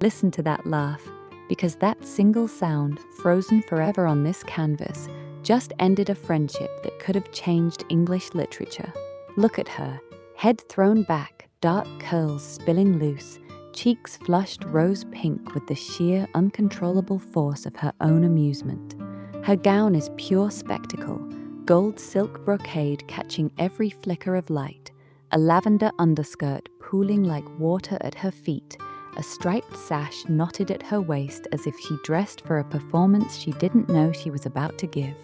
Listen to that laugh, because that single sound, frozen forever on this canvas, just ended a friendship that could have changed English literature. Look at her, head thrown back, dark curls spilling loose, cheeks flushed rose pink with the sheer, uncontrollable force of her own amusement. Her gown is pure spectacle, gold silk brocade catching every flicker of light, a lavender underskirt pooling like water at her feet, a striped sash knotted at her waist as if she dressed for a performance she didn't know she was about to give.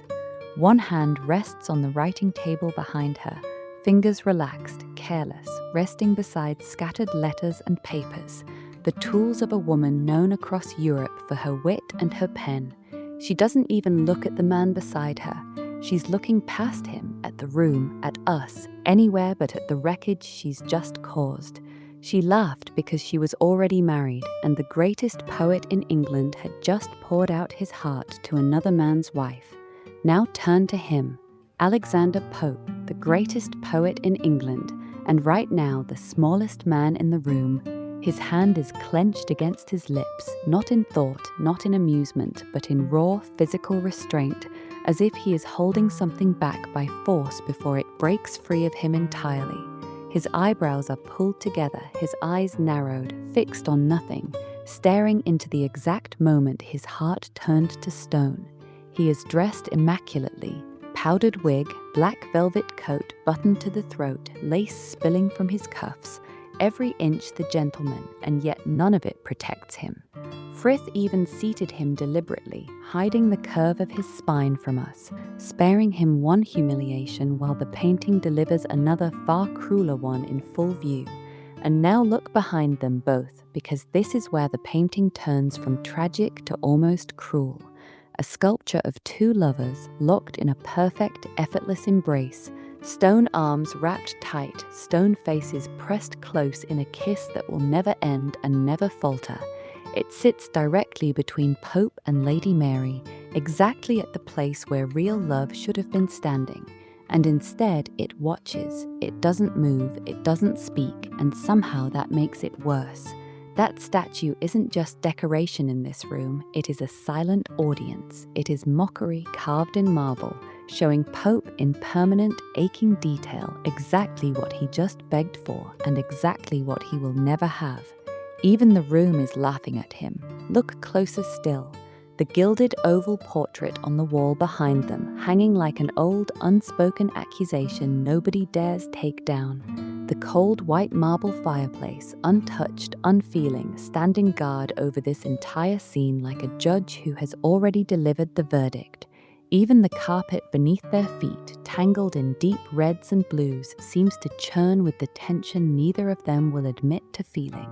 One hand rests on the writing table behind her, fingers relaxed, careless, resting beside scattered letters and papers, the tools of a woman known across Europe for her wit and her pen. She doesn't even look at the man beside her. She's looking past him, at the room, at us, anywhere but at the wreckage she's just caused. She laughed because she was already married, and the greatest poet in England had just poured out his heart to another man's wife. Now turn to him, Alexander Pope, the greatest poet in England, and right now the smallest man in the room. His hand is clenched against his lips, not in thought, not in amusement, but in raw physical restraint, as if he is holding something back by force before it breaks free of him entirely. His eyebrows are pulled together, his eyes narrowed, fixed on nothing, staring into the exact moment his heart turned to stone. He is dressed immaculately, powdered wig, black velvet coat buttoned to the throat, lace spilling from his cuffs, every inch the gentleman, and yet none of it protects him. Frith even seated him deliberately, hiding the curve of his spine from us, sparing him one humiliation while the painting delivers another far crueler one in full view. And now look behind them both, because this is where the painting turns from tragic to almost cruel. A sculpture of two lovers locked in a perfect, effortless embrace, stone arms wrapped tight, stone faces pressed close in a kiss that will never end and never falter. It sits directly between Pope and Lady Mary, exactly at the place where real love should have been standing. And instead, it watches, it doesn't move, it doesn't speak, and somehow that makes it worse. That statue isn't just decoration in this room, it is a silent audience. It is mockery carved in marble, showing Pope in permanent, aching detail exactly what he just begged for and exactly what he will never have. Even the room is laughing at him. Look closer still. The gilded oval portrait on the wall behind them, hanging like an old, unspoken accusation nobody dares take down. The cold white marble fireplace, untouched, unfeeling, standing guard over this entire scene like a judge who has already delivered the verdict. Even the carpet beneath their feet, tangled in deep reds and blues, seems to churn with the tension neither of them will admit to feeling.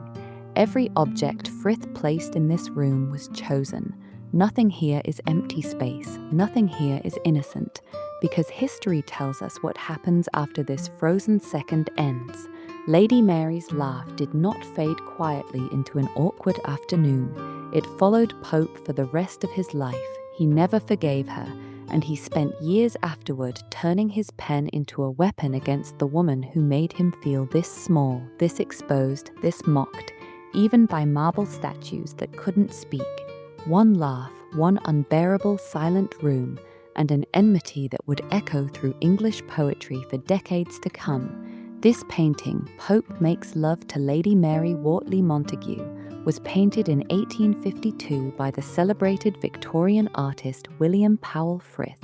Every object Frith placed in this room was chosen. Nothing here is empty space, nothing here is innocent, because history tells us what happens after this frozen second ends. Lady Mary's laugh did not fade quietly into an awkward afternoon. It followed Pope for the rest of his life. He never forgave her, and he spent years afterward turning his pen into a weapon against the woman who made him feel this small, this exposed, this mocked, even by marble statues that couldn't speak. One laugh, one unbearable silent room, and an enmity that would echo through English poetry for decades to come. This painting, Pope Makes Love to Lady Mary Wortley Montagu, was painted in 1852 by the celebrated Victorian artist William Powell Frith.